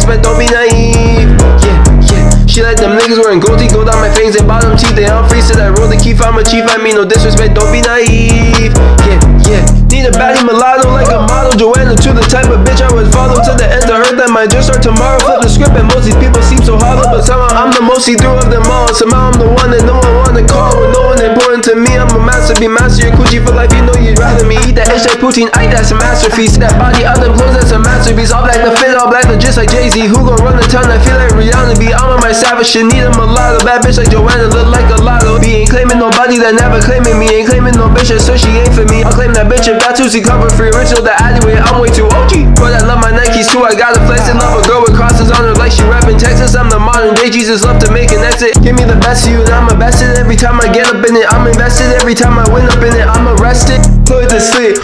disrespect, don't be naive. She like them niggas wearing gold teeth, gold on my fangs and bottom teeth. They on free, said I roll the keef, I'm a chief. I mean no disrespect, don't be naive. Need a baddie mulatto like a model. Joanna to the type of bitch I would follow to the end of earth. That might just start tomorrow. Flip the script and most these people seem so hollow, but somehow I'm the most see-through of them all. Somehow I'm the one that no one wanna call. With no one important to me, I'm a master. Be master your coochie for life, you know you'd rather me eat that ish like poutine. I eat that's a masterpiece. That body, all them clothes, that's a masterpiece. All black, the fit, all black, just like Jay-Z. Who gon' run the town? I feel like Rihanna be. I'm on my savage shit, need a mulatto. Bad bitch like Joanna, look like a lotto. Be ain't claiming nobody that never claiming me. Ain't claiming no bitch that says she ain't for me. I'll claim that bitch if that's who she cover free. Original, the alleyway, I'm way too OG. But I love my Nikes too, I gotta flex and love a girl with crosses on her like she rapping Texas. I'm the modern day Jesus, love to make an exit. Give me the best of you and I'm invested. Every time I get up in it, I'm invested. Every time I win up in it, I'm arrested. Put to sleep.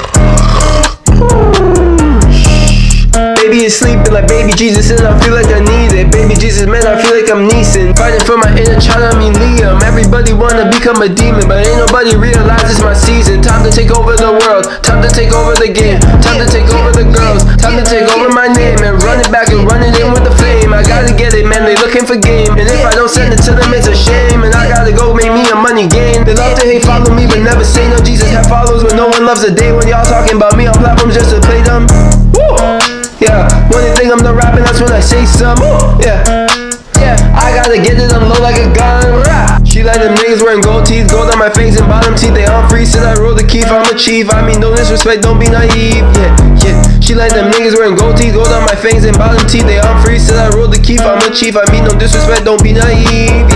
Baby is sleeping like baby Jesus and I feel like I need it. Baby Jesus, man, I feel like I'm Neeson. Fighting for my inner child, I mean Liam. Everybody wanna become a demon, but ain't nobody realize it's my season. Time to take over the world, time to take over the game, time to take over the girls, time to take over my name and run it back and run it in with the flame. I gotta get it, man, they looking for game, and if I don't send it to them, it's a shame. And I gotta go make me a money gain. They love to hate, follow me, but never say no. Jesus have followers, but no one loves a day when y'all talking about me on platforms just to play them. Woo! Yeah, when they think I'm done rapping, that's when I say some. I gotta get it, I'm low like a gun. She like them niggas wearing gold teeth, gold on my fangs and bottom teeth. They on free, said I roll the keef, I'm a chief. I mean no disrespect, don't be naive. She like them niggas wearing gold teeth, gold on my fangs and bottom teeth. They on free, said I roll the keef, I'm a chief. I mean no disrespect, don't be naive.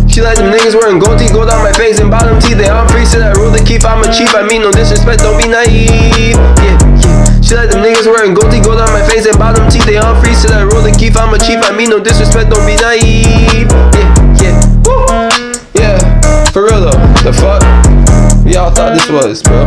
She like them niggas wearing gold teeth, gold on my fangs and bottom teeth. They on free, said I roll the keef, I'm a chief. I mean no disrespect, don't be naive. She like them niggas wearing gold teeth, gold on my face and bottom teeth. They on free, said I roll the keef, I'm a chief. I mean no disrespect, don't be naive. For real though, the fuck? Y'all thought this was, bro.